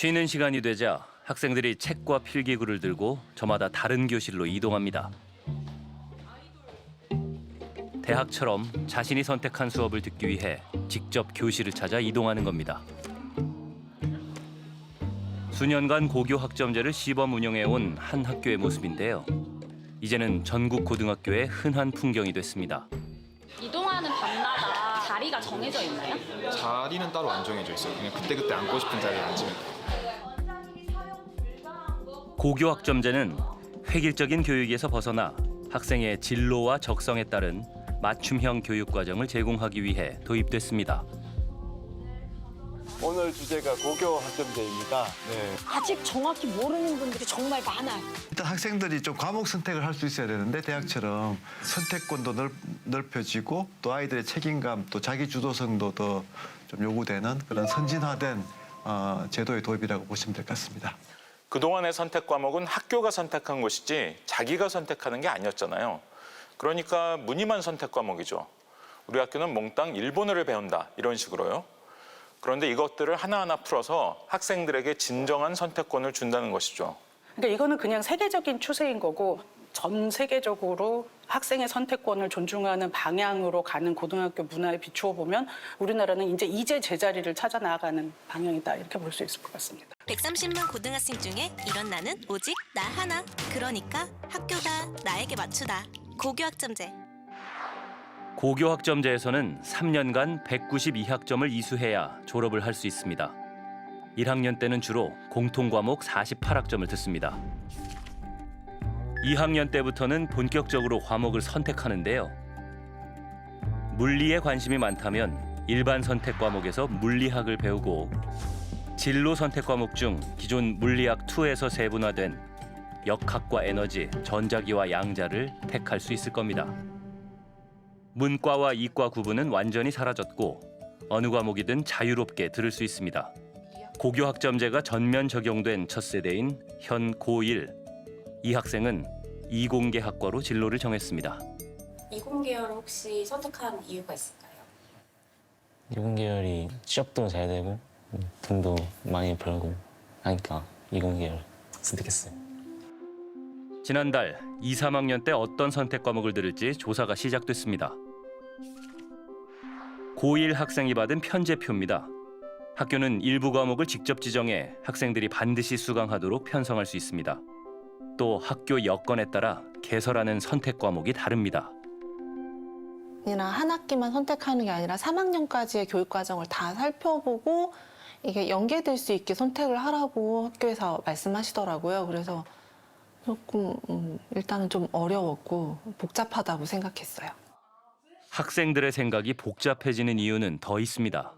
쉬는 시간이 되자 학생들이 책과 필기구를 들고 저마다 다른 교실로 이동합니다. 대학처럼 자신이 선택한 수업을 듣기 위해 직접 교실을 찾아 이동하는 겁니다. 수년간 고교 학점제를 시범 운영해온 한 학교의 모습인데요. 이제는 전국 고등학교의 흔한 풍경이 됐습니다. 이동하는 밤마다 자리가 정해져 있나요? 자리는 따로 안 정해져 있어요. 그냥 그때그때 앉고 싶은 자리에 앉으면 돼요. 고교 학점제는 획일적인 교육에서 벗어나 학생의 진로와 적성에 따른 맞춤형 교육 과정을 제공하기 위해 도입됐습니다. 오늘 주제가 고교 학점제입니다. 네. 아직 정확히 모르는 분들이 정말 많아요. 일단 학생들이 좀 과목 선택을 할 수 있어야 되는데 대학처럼 선택권도 넓혀지고 또 아이들의 책임감 또 자기 주도성도 더 좀 요구되는 그런 선진화된 제도의 도입이라고 보시면 될 것 같습니다. 그동안의 선택 과목은 학교가 선택한 것이지 자기가 선택하는 게 아니었잖아요. 그러니까 무늬만 선택 과목이죠. 우리 학교는 몽땅 일본어를 배운다 이런 식으로요. 그런데 이것들을 하나하나 풀어서 학생들에게 진정한 선택권을 준다는 것이죠. 그러니까 이거는 그냥 세계적인 추세인 거고 전 세계적으로 학생의 선택권을 존중하는 방향으로 가는 고등학교 문화에 비추어 보면 우리나라는 이제 제자리를 찾아 나아가는 방향이다 이렇게 볼 수 있을 것 같습니다. 130만 고등학생 중에 이런 나는 오직 나 하나. 그러니까 학교다 나에게 맞추다. 고교 학점제. 고교 학점제에서는 3년간 192학점을 이수해야 졸업을 할 수 있습니다. 1학년 때는 주로 공통과목 48학점을 듣습니다. 2학년 때부터는 본격적으로 과목을 선택하는데요. 물리에 관심이 많다면 일반 선택 과목에서 물리학을 배우고 진로 선택 과목 중 기존 물리학 2에서 세분화된 역학과 에너지, 전자기와 양자를 택할 수 있을 겁니다. 문과와 이과 구분은 완전히 사라졌고 어느 과목이든 자유롭게 들을 수 있습니다. 고교 학점제가 전면 적용된 첫 세대인 현 고1. 이 학생은 이공계 학과로 진로를 정했습니다. 이공계열을 혹시 선택한 이유가 있을까요? 이공계열이 취업도 잘 되고 돈도 많이 벌고 하니까 이공계열 선택했어요. 지난달 2, 3학년 때 어떤 선택 과목을 들을지 조사가 시작됐습니다. 고1 학생이 받은 편제표입니다. 학교는 일부 과목을 직접 지정해 학생들이 반드시 수강하도록 편성할 수 있습니다. 또 학교 여건에 따라 개설하는 선택 과목이 다릅니다. 그냥 한 학기만 선택하는 게 아니라 3학년까지의 교육 과정을 다 살펴보고 이게 연계될 수 있게 선택을 하라고 학교에서 말씀하시더라고요. 그래서 조금 일단은 좀 어려웠고 복잡하다고 생각했어요. 학생들의 생각이 복잡해지는 이유는 더 있습니다.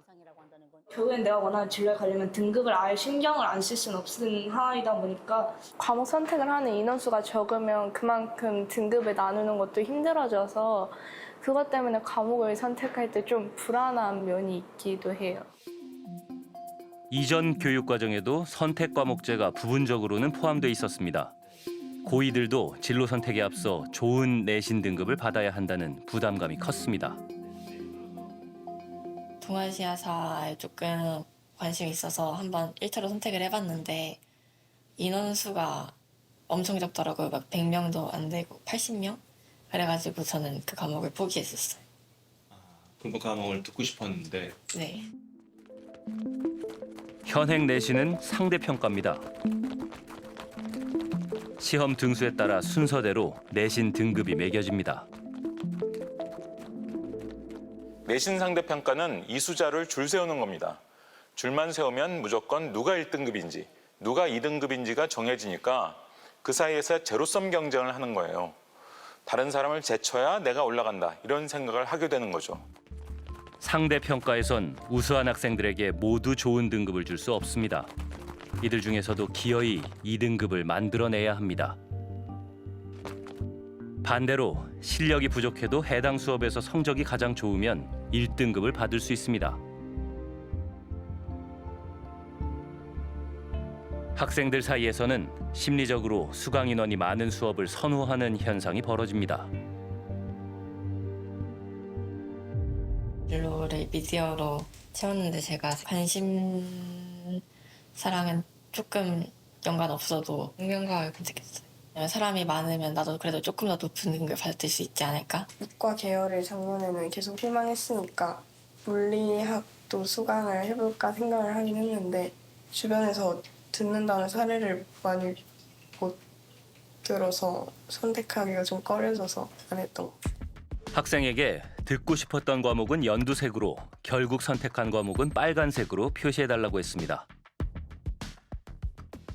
결국엔 내가 원하는 진로에 가려면 등급을 아예 신경을 안 쓸 수는 없는 상황이다 보니까 과목 선택을 하는 인원수가 적으면 그만큼 등급을 나누는 것도 힘들어져서 그것 때문에 과목을 선택할 때 좀 불안한 면이 있기도 해요. 이전 교육 과정에도 선택 과목제가 부분적으로는 포함돼 있었습니다. 고2들도 진로 선택에 앞서 좋은 내신 등급을 받아야 한다는 부담감이 컸습니다. 동아시아사에 조금 관심이 있어서 한번 1차로 선택을 해봤는데 인원수가 엄청 적더라고요. 막 100명도 안 되고 80명? 그래가지고 저는 그 과목을 포기했었어요. 그 과목을 듣고 싶었는데. 네. 현행 내신은 상대평가입니다. 시험 등수에 따라 순서대로 내신 등급이 매겨집니다. 내신 상대평가는 이수자를 줄 세우는 겁니다. 줄만 세우면 무조건 누가 1등급인지, 누가 2등급인지가 정해지니까 그 사이에서 제로섬 경쟁을 하는 거예요. 다른 사람을 제쳐야 내가 올라간다, 이런 생각을 하게 되는 거죠. 상대평가에선 우수한 학생들에게 모두 좋은 등급을 줄 수 없습니다. 이들 중에서도 기어이 2등급을 만들어내야 합니다. 반대로 실력이 부족해도 해당 수업에서 성적이 가장 좋으면 1등급을 받을 수 있습니다. 학생들 사이에서는 심리적으로 수강 인원이 많은 수업을 선호하는 현상이 벌어집니다. 진로를 미디어로 채웠는데 제가 관심사랑은 조금 연관 없어도 응용과학을 선택했어요. 왜냐면 사람이 많으면 나도 그래도 조금 더 높은 등급을 받을 수 있지 않을까? 이과 계열을 작년에는 계속 희망했으니까 물리학도 수강을 해볼까 생각을 하긴 했는데 주변에서 듣는다는 사례를 많이 못 들어서 선택하기가 좀 꺼려져서 안 했던 것 같아요. 학생에게 듣고 싶었던 과목은 연두색으로, 결국 선택한 과목은 빨간색으로 표시해달라고 했습니다.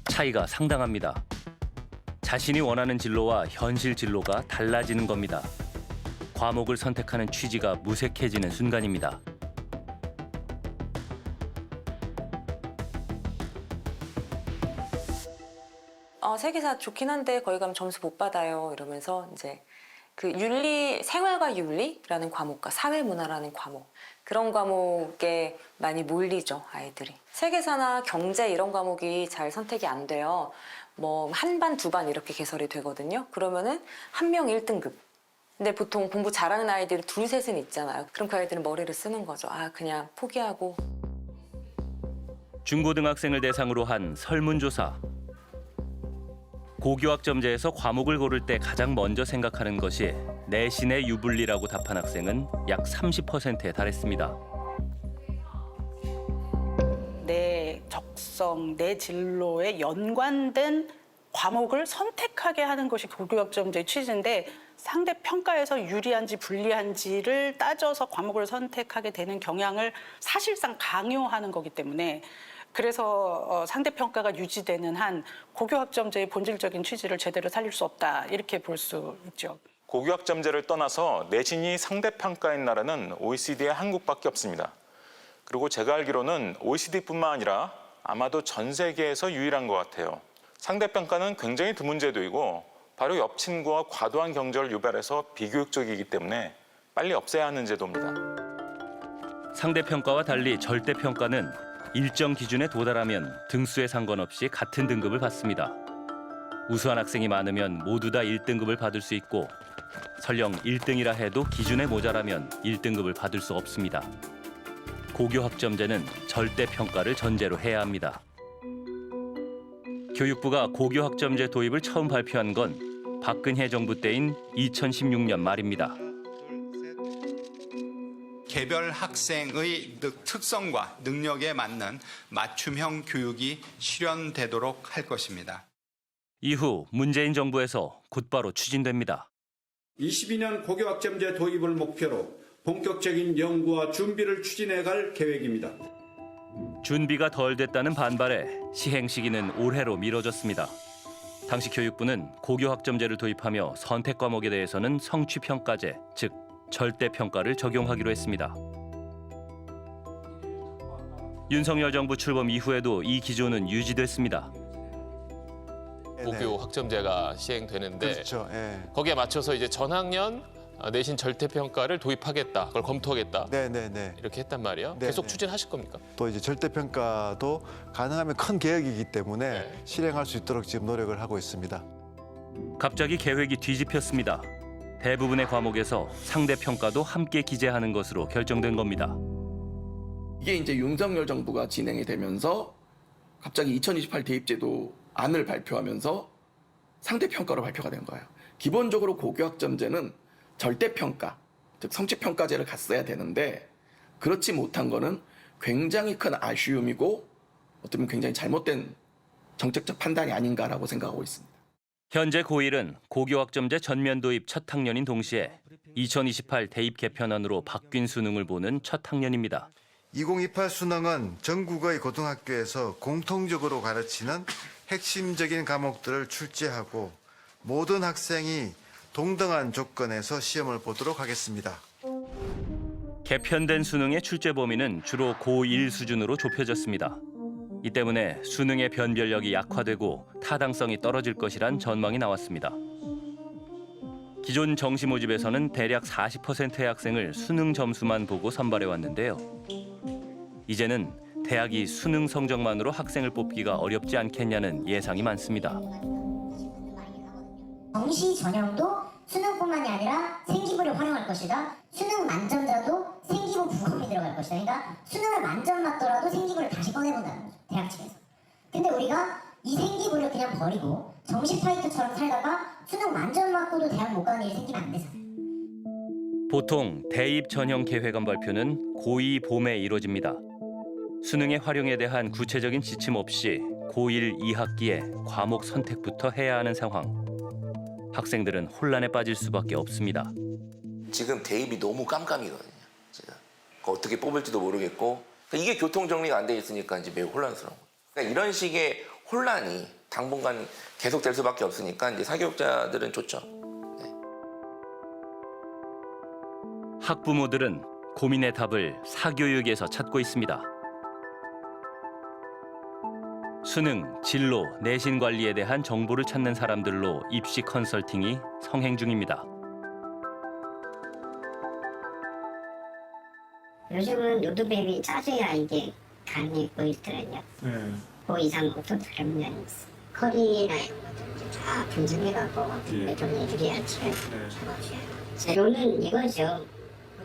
차이가 상당합니다. 자신이 원하는 진로와 현실 진로가 달라지는 겁니다. 과목을 선택하는 취지가 무색해지는 순간입니다. 세계사 좋긴 한데 거기 가면 점수 못 받아요. 이러면서 이제 그 윤리, 생활과 윤리라는 과목과 사회문화라는 과목, 그런 과목에 많이 몰리죠, 아이들이. 세계사나 경제 이런 과목이 잘 선택이 안 돼요. 뭐 한 반, 두 반 이렇게 개설이 되거든요. 그러면은 한 명 1등급. 근데 보통 공부 잘하는 아이들이 둘, 셋은 있잖아요. 그럼 그 아이들은 머리를 쓰는 거죠. 아, 그냥 포기하고. 중고등학생을 대상으로 한 설문조사. 고교학점제에서 과목을 고를 때 가장 먼저 생각하는 것이 내신의 유불리라고 답한 학생은 약 30%에 달했습니다. 내 적성, 내 진로에 연관된 과목을 선택하게 하는 것이 고교학점제의 취지인데 상대 평가에서 유리한지 불리한지를 따져서 과목을 선택하게 되는 경향을 사실상 강요하는 거기 때문에 그래서 상대평가가 유지되는 한 고교학점제의 본질적인 취지를 제대로 살릴 수 없다 이렇게 볼 수 있죠. 고교학점제를 떠나서 내신이 상대평가인 나라는 OECD에 한국밖에 없습니다. 그리고 제가 알기로는 OECD뿐만 아니라 아마도 전 세계에서 유일한 것 같아요. 상대평가는 굉장히 드문 제도이고 바로 옆 친구와 과도한 경쟁을 유발해서 비교육적이기 때문에 빨리 없애야 하는 제도입니다. 상대평가와 달리 절대평가는 일정 기준에 도달하면 등수에 상관없이 같은 등급을 받습니다. 우수한 학생이 많으면 모두 다 1등급을 받을 수 있고 설령 1등이라 해도 기준에 모자라면 1등급을 받을 수 없습니다. 고교학점제는 절대평가를 전제로 해야 합니다. 교육부가 고교학점제 도입을 처음 발표한 건 박근혜 정부 때인 2016년 말입니다. 개별 학생의 특성과 능력에 맞는 맞춤형 교육이 실현되도록 할 것입니다. 이후 문재인 정부에서 곧바로 추진됩니다. 22년 고교학점제 도입을 목표로 본격적인 연구와 준비를 추진해갈 계획입니다. 준비가 덜 됐다는 반발에 시행 시기는 올해로 미뤄졌습니다. 당시 교육부는 고교학점제를 도입하며 선택 과목에 대해서는 성취평가제, 즉 절대평가를 적용하기로 했습니다. 윤석열 정부 출범 이후에도 이 기조는 유지됐습니다. 고교 학점제가 시행되는데 그렇죠. 예. 거기에 맞춰서 이제 전학년 내신 절대평가를 도입하겠다, 그걸 검토하겠다. 네네네. 이렇게 했단 말이에요. 네네. 계속 추진하실 겁니까? 또 이제 절대평가도 가능하면 큰 계획이기 때문에 네. 실행할 수 있도록 지금 노력을 하고 있습니다. 갑자기 계획이 뒤집혔습니다. 대부분의 과목에서 상대평가도 함께 기재하는 것으로 결정된 겁니다. 이게 이제 윤석열 정부가 진행이 되면서 갑자기 2028 대입제도 안을 발표하면서 상대평가로 발표가 된 거예요. 기본적으로 고교학점제는 절대평가, 즉 성취평가제를 갔어야 되는데 그렇지 못한 거는 굉장히 큰 아쉬움이고 어쩌면 굉장히 잘못된 정책적 판단이 아닌가라고 생각하고 있습니다. 현재 고1은 고교학점제 전면 도입 첫 학년인 동시에 2028 대입 개편안으로 바뀐 수능을 보는 첫 학년입니다. 2028 수능은 전국의 고등학교에서 공통적으로 가르치는 핵심적인 과목들을 출제하고 모든 학생이 동등한 조건에서 시험을 보도록 하겠습니다. 개편된 수능의 출제 범위는 주로 고1 수준으로 좁혀졌습니다. 이 때문에 수능의 변별력이 약화되고 타당성이 떨어질 것이란 전망이 나왔습니다. 기존 정시 모집에서는 대략 40%의 학생을 수능 점수만 보고 선발해 왔는데요. 이제는 대학이 수능 성적만으로 학생을 뽑기가 어렵지 않겠냐는 예상이 많습니다. 정시 전형도 수능뿐만이 아니라 생기부를 활용할 것이다. 수능 만점자도 생기부 부검이 들어갈 것이다. 그러니까 수능을 만점 맞더라도 생기부를 다시 꺼내본다는 거죠. 대학 측에서. 근데 우리가 이 생기부를 그냥 버리고 정시 파이터처럼 살다가 수능 만점 맞고도 대학 못 가는 일이 생기면 안 되잖아요. 보통 대입 전형 계획안 발표는 고2 봄에 이루어집니다. 수능의 활용에 대한 구체적인 지침 없이 고1 2학기에 과목 선택부터 해야 하는 상황. 학생들은 혼란에 빠질 수밖에 없습니다. 지금 대입이 너무 깜깜이거든요. 제가 어떻게 뽑을지도 모르겠고 이게 교통 정리가 안 돼 있으니까 이제 매우 혼란스러운 거예요. 그러니까 이런 식의 혼란이 당분간 계속될 수밖에 없으니까 이제 사교육자들은 좋죠. 학부모들은 고민의 답을 사교육에서 찾고 있습니다. 수능, 진로, 내신 관리에 대한 정보를 찾는 사람들로 입시 컨설팅이 성행 중입니다. 요즘은 로드맵이 짜줘야 이게 감이 보이더라고요. 그 이상부터 다른 면이 있어. 커리나 이런 것들 다 분석해가고 좀 유리하지. 제로는 이거죠.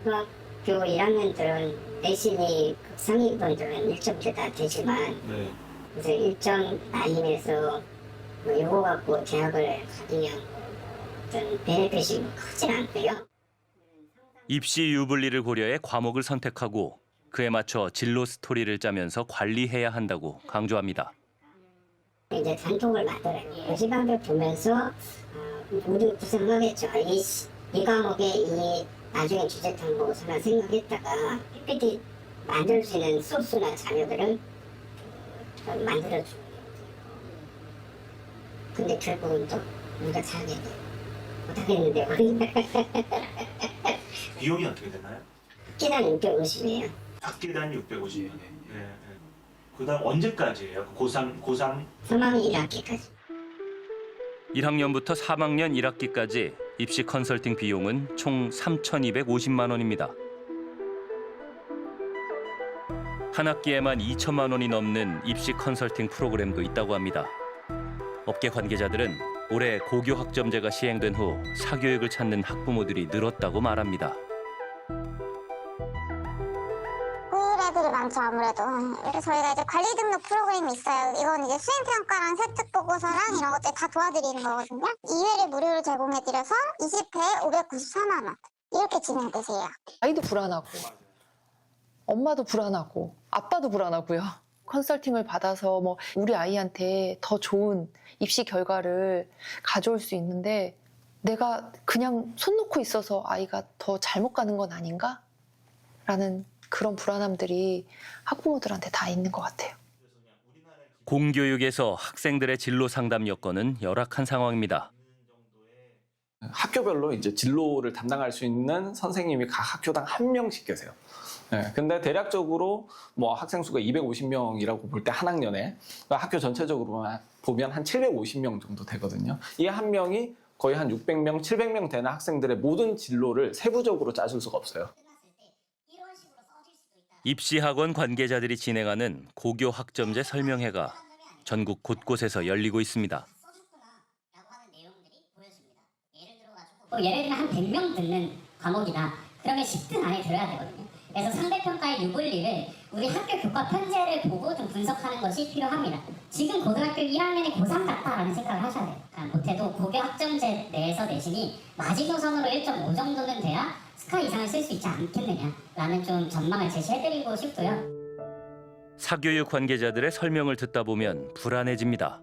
고등학교 1학년들은 내신이 상위권들은 1점대다 되지만 이제 1점 라인에서 뭐 요거 갖고 대학을 가면 어떤 베네핏이 크진 않고요. 입시 유불리를 고려해 과목을 선택하고 그에 맞춰 진로 스토리를 짜면서 관리해야 한다고 강조합니다. 이제 단톡을 만들어요. 교집합을 보면서 우리 생각했죠. 이 과목에 이 나중에 주제탐 보고서만 생각했다가 PPT 만들 수 있는 소스나 자료들을 만들어주는 거예요. 근데 결국은 또 우리가 잘하게 돼요. 못하겠는데 비용이 어떻게 되나요? 학기당 650이에요. 학기당 650만 원. 그다음 언제까지예요? 고3 3학년 1학기까지. 1학년부터 3학년 1학기까지 입시 컨설팅 비용은 총 3,250만 원입니다. 한 학기에만 2천만 원이 넘는 입시 컨설팅 프로그램도 있다고 합니다. 업계 관계자들은 올해 고교 학점제가 시행된 후 사교육을 찾는 학부모들이 늘었다고 말합니다. 애들이 많죠, 아무래도. 그래서 저희가 이제 관리 등록 프로그램이 있어요. 이건 이제 수행평가랑 세특 보고서랑 이런 것들 다 도와드리는 거거든요. 2회를 무료로 제공해드려서 20회에 594만 원. 이렇게 진행되세요. 아이도 불안하고 엄마도 불안하고 아빠도 불안하고요. 컨설팅을 받아서 뭐 우리 아이한테 더 좋은 입시 결과를 가져올 수 있는데 내가 그냥 손 놓고 있어서 아이가 더 잘못 가는 건 아닌가? 라는 그런 불안함들이 학부모들한테 다 있는 것 같아요. 공교육에서 학생들의 진로 상담 여건은 열악한 상황입니다. 학교별로 이제 진로를 담당할 수 있는 선생님이 각 학교당 1명씩 계세요. 근데 대략적으로 뭐 학생 수가 250명이라고 볼 때 한 학년에 학교 전체적으로 보면 한 750명 정도 되거든요. 이 한 명이 거의 한 600명, 700명 되는 학생들의 모든 진로를 세부적으로 짜줄 수가 없어요. 입시학원 관계자들이 진행하는 고교 학점제 설명회가 전국 곳곳에서 열리고 있습니다. 예를 들면 한 100명 듣는 과목이다. 그러면 10등 안에 들어야 되거든요. 그래서 상대평가의 유불리를 우리 학교 교과 편제를 보고 좀 분석하는 것이 필요합니다. 지금 고등학교 1학년이 고3 같다라는 생각을 하셔야 돼요. 못해도 고교 학점제 내에서 내신이 마지노선으로 1.5 정도는 돼야 스카 이상을 쓸 수 있지 않겠느냐라는 좀 전망을 제시해드리고 싶고요. 사교육 관계자들의 설명을 듣다 보면 불안해집니다.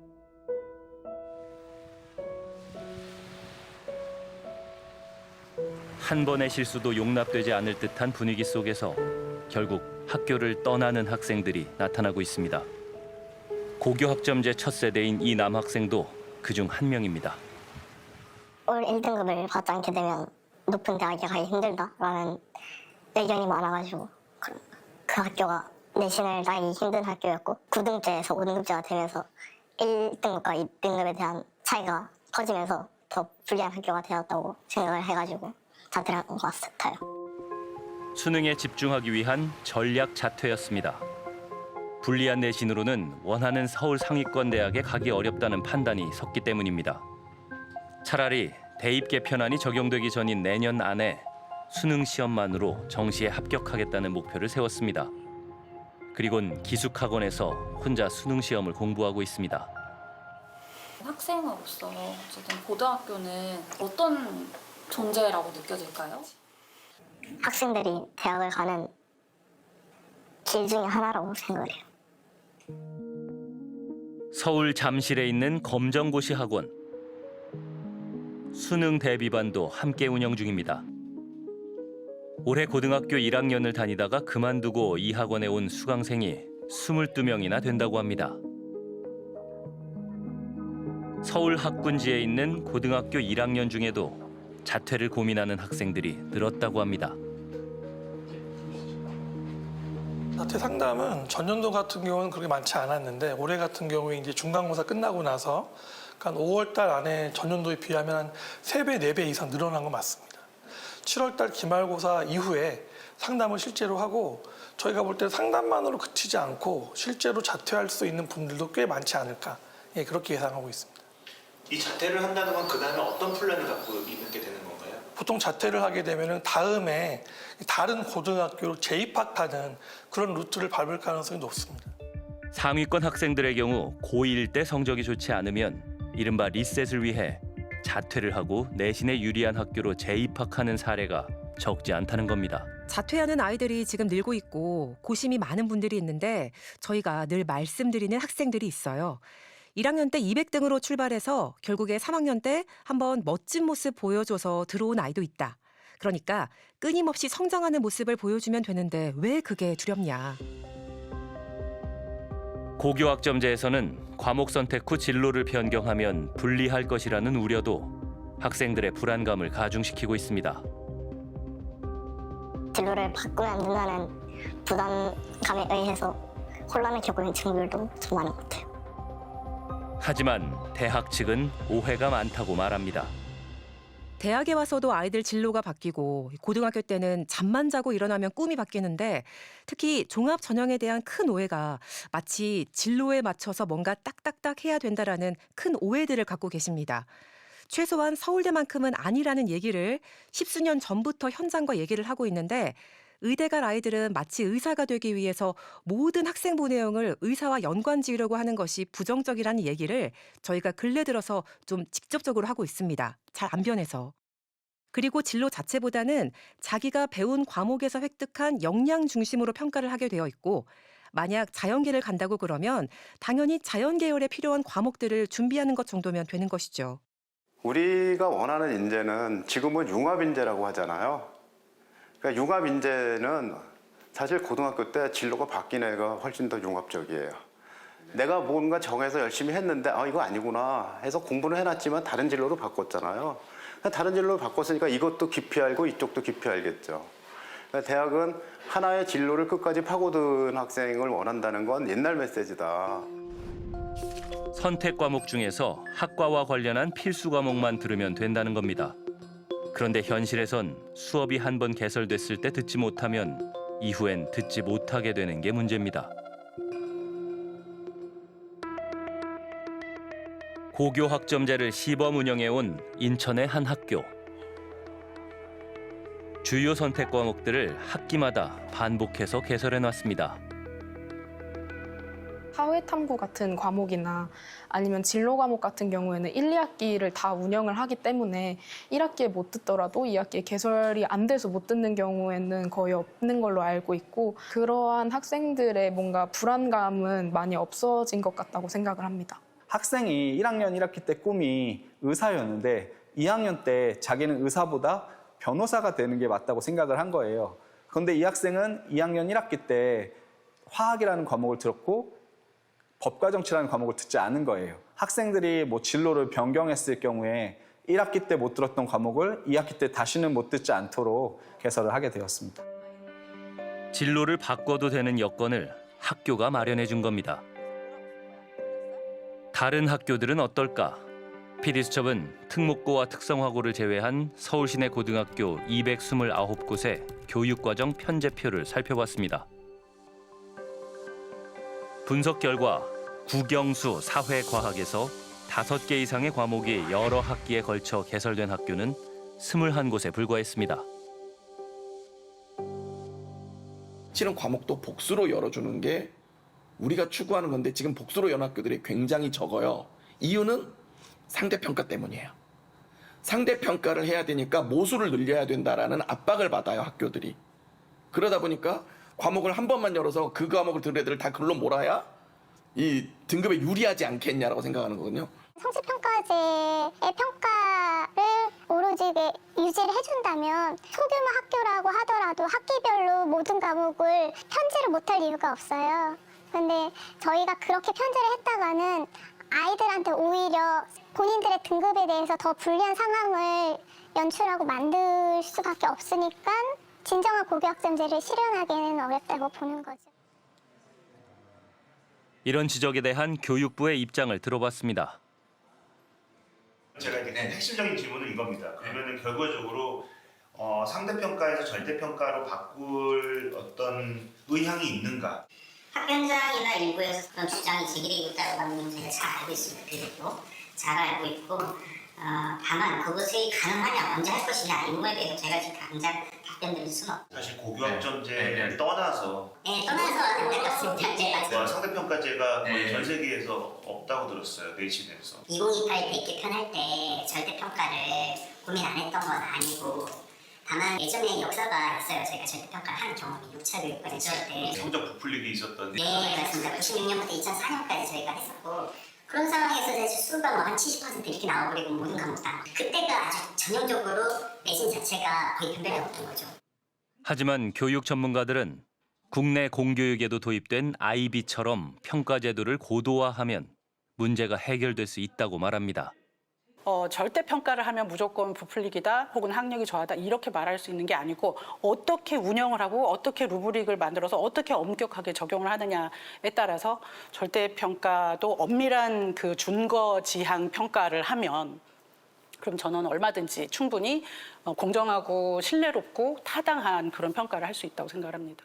한 번의 실수도 용납되지 않을 듯한 분위기 속에서 결국 학교를 떠나는 학생들이 나타나고 있습니다. 고교 학점제 첫 세대인 이 남학생도 그중 한 명입니다. 올 1등급을 받지 않게 되면 높은 대학에 가기 힘들다라는 의견이 많아가지고 그 학교가 내신을 따기 힘든 학교였고 9등째에서 5등급제가 되면서 1등급과 2등급에 대한 차이가 커지면서 더 불리한 학교가 되었다고 생각을 해가지고 자퇴를 한 것 같아요. 수능에 집중하기 위한 전략 자퇴였습니다. 불리한 내신으로는 원하는 서울 상위권 대학에 가기 어렵다는 판단이 섰기 때문입니다. 차라리 대입 개편안이 적용되기 전인 내년 안에 수능 시험만으로 정시에 합격하겠다는 목표를 세웠습니다. 그리곤 기숙학원에서 혼자 수능 시험을 공부하고 있습니다. 학생으로서 어쨌든 고등학교는 어떤 존재라고 느껴질까요? 학생들이 대학을 가는 길 중에 하나라고 생각을 해요. 서울 잠실에 있는 검정고시 학원. 수능 대비반도 함께 운영 중입니다. 올해 고등학교 1학년을 다니다가 그만두고 이 학원에 온 수강생이 22명이나 된다고 합니다. 서울 학군지에 있는 고등학교 1학년 중에도 자퇴를 고민하는 학생들이 늘었다고 합니다. 자퇴 상담은 전년도 같은 경우는 그렇게 많지 않았는데 올해 같은 경우에 이제 중간고사 끝나고 나서 한 5월 달 안에 전년도에 비하면 한 3배, 4배 이상 늘어난 건 맞습니다. 7월 달 기말고사 이후에 상담을 실제로 하고 저희가 볼 때 상담만으로 그치지 않고 실제로 자퇴할 수 있는 분들도 꽤 많지 않을까 그렇게 예상하고 있습니다. 이 자퇴를 한다는 건 그다음에 어떤 플랜을 갖고 있게 되는 건가요? 보통 자퇴를 하게 되면 다음에 다른 고등학교로 재입학하는 그런 루트를 밟을 가능성이 높습니다. 상위권 학생들의 경우 고1 때 성적이 좋지 않으면 이른바 리셋을 위해 자퇴를 하고 내신에 유리한 학교로 재입학하는 사례가 적지 않다는 겁니다. 자퇴하는 아이들이 지금 늘고 있고 고심이 많은 분들이 있는데 저희가 늘 말씀드리는 학생들이 있어요. 1학년 때 200등으로 출발해서 결국에 3학년 때 한번 멋진 모습 보여줘서 들어온 아이도 있다. 그러니까 끊임없이 성장하는 모습을 보여주면 되는데 왜 그게 두렵냐. 고교학점제에서는 과목 선택 후 진로를 변경하면 불리할 것이라는 우려도 학생들의 불안감을 가중시키고 있습니다. 진로를 바꾸면 안 된다는 부담감에 의해서 혼란을 겪고 있는 친구들도 좀 많은 것 같아요. 하지만 대학 측은 오해가 많다고 말합니다. 대학에 와서도 아이들 진로가 바뀌고 고등학교 때는 잠만 자고 일어나면 꿈이 바뀌는데 특히 종합 전형에 대한 큰 오해가 마치 진로에 맞춰서 뭔가 딱딱딱 해야 된다라는 큰 오해들을 갖고 계십니다. 최소한 서울대만큼은 아니라는 얘기를 10수년 전부터 현장과 얘기를 하고 있는데 의대 갈 아이들은 마치 의사가 되기 위해서 모든 학생부 내용을 의사와 연관지으려고 하는 것이 부정적이라는 얘기를 저희가 근래 들어서 좀 직접적으로 하고 있습니다. 잘 안 변해서. 그리고 진로 자체보다는 자기가 배운 과목에서 획득한 역량 중심으로 평가를 하게 되어 있고 만약 자연계를 간다고 그러면 당연히 자연계열에 필요한 과목들을 준비하는 것 정도면 되는 것이죠. 우리가 원하는 인재는 지금은 융합인재라고 하잖아요. 그러니까 융합인재는 사실 고등학교 때 진로가 바뀐 애가 훨씬 더 융합적이에요. 내가 뭔가 정해서 열심히 했는데 이거 아니구나 해서 공부는 해놨지만 다른 진로로 바꿨잖아요. 다른 진로로 바꿨으니까 이것도 깊이 알고 이쪽도 깊이 알겠죠. 그러니까 대학은 하나의 진로를 끝까지 파고든 학생을 원한다는 건 옛날 메시지다. 선택 과목 중에서 학과와 관련한 필수 과목만 들으면 된다는 겁니다. 그런데 현실에선 수업이 한 번 개설됐을 때 듣지 못하면 이후엔 듣지 못하게 되는 게 문제입니다. 고교 학점제를 시범 운영해온 인천의 한 학교. 주요 선택 과목들을 학기마다 반복해서 개설해놨습니다. 사회탐구 같은 과목이나 아니면 진로 과목 같은 경우에는 1, 2학기를 다 운영을 하기 때문에 1학기에 못 듣더라도 2학기에 개설이 안 돼서 못 듣는 경우에는 거의 없는 걸로 알고 있고 그러한 학생들의 뭔가 불안감은 많이 없어진 것 같다고 생각을 합니다. 학생이 1학년 1학기 때 꿈이 의사였는데 2학년 때 자기는 의사보다 변호사가 되는 게 맞다고 생각을 한 거예요. 그런데 이 학생은 2학년 1학기 때 화학이라는 과목을 들었고 법과정치라는 과목을 듣지 않은 거예요. 학생들이 진로를 변경했을 경우에 1학기 때 못 들었던 과목을 2학기 때 다시는 못 듣지 않도록 개설을 하게 되었습니다. 진로를 바꿔도 되는 여건을 학교가 마련해 준 겁니다. 다른 학교들은 어떨까? PD수첩은 특목고와 특성화고를 제외한 서울 시내 고등학교 229곳의 교육과정 편제표를 살펴봤습니다. 분석 결과 국영수, 사회, 과학에서 5개 이상의 과목이 여러 학기에 걸쳐 개설된 학교는 21곳에 불과했습니다. 사실은 과목도 복수로 열어주는 게 우리가 추구하는 건데 지금 복수로 연 학교들이 굉장히 적어요. 이유는 상대평가 때문이에요. 상대평가를 해야 되니까 모수를 늘려야 된다라는 압박을 받아요, 학교들이. 그러다 보니까 과목을 한 번만 열어서 그 과목을 들은 애들을 다 글로 몰아야 이 등급에 유리하지 않겠냐라고 생각하는 거거든요. 성취평가제의 평가를 오로지 유지를 해준다면 소규모 학교라고 하더라도 학기별로 모든 과목을 편제를 못할 이유가 없어요. 근데 저희가 그렇게 편제를 했다가는 아이들한테 오히려 본인들의 등급에 대해서 더 불리한 상황을 연출하고 만들 수밖에 없으니까 진정한 고교학점제를 실현하기는 어렵다고 보는 거죠. 이런 지적에 대한 교육부의 입장을 들어봤습니다. 제가 이제 핵심적인 질문은 이겁니다. 그러면은 결과적으로 상대평가에서 절대평가로 바꿀 어떤 의향이 있는가? 학교 현장이나 일부에서 그런 주장이 제기되고 있다고 하는 건 제가 잘 알고 있습니다. 그리고 잘 알고 있고 다만 그것이 가능하냐, 언제 할 것이냐 이 부분에 대해서 제가 지금 당장 답변드릴 수는 없고 사실 고교학점제를 떠나서 떠나서 상대평가제가 상대평가제가 거의 전 세계에서 없다고 들었어요. 네이션에서. 2028 대입 개편할 때 절대평가를 고민 안 했던 건 아니고 다만 예전에 역사가 있어요. 저희가 절대평가를 한 경험이 6차 교육과제 때 성적 부풀리기 있었던. 네, 맞습니다. 96년부터 2004년까지 저희가 했었고 그런 상황에서 이제 수가 뭐 한 70% 이렇게 나와버리고 모든 과목 다 그때가 아주 전형적으로 내신 자체가 거의 변별이 없던 거죠. 하지만 교육 전문가들은 국내 공교육에도 도입된 IB처럼 평가 제도를 고도화하면 문제가 해결될 수 있다고 말합니다. 절대평가를 하면 무조건 부풀리기다 혹은 학력이 저하다 이렇게 말할 수 있는 게 아니고 어떻게 운영을 하고 어떻게 루브릭을 만들어서 어떻게 엄격하게 적용을 하느냐에 따라서 절대평가도 엄밀한 그 준거지향 평가를 하면 그럼 저는 얼마든지 충분히 공정하고 신뢰롭고 타당한 그런 평가를 할 수 있다고 생각합니다.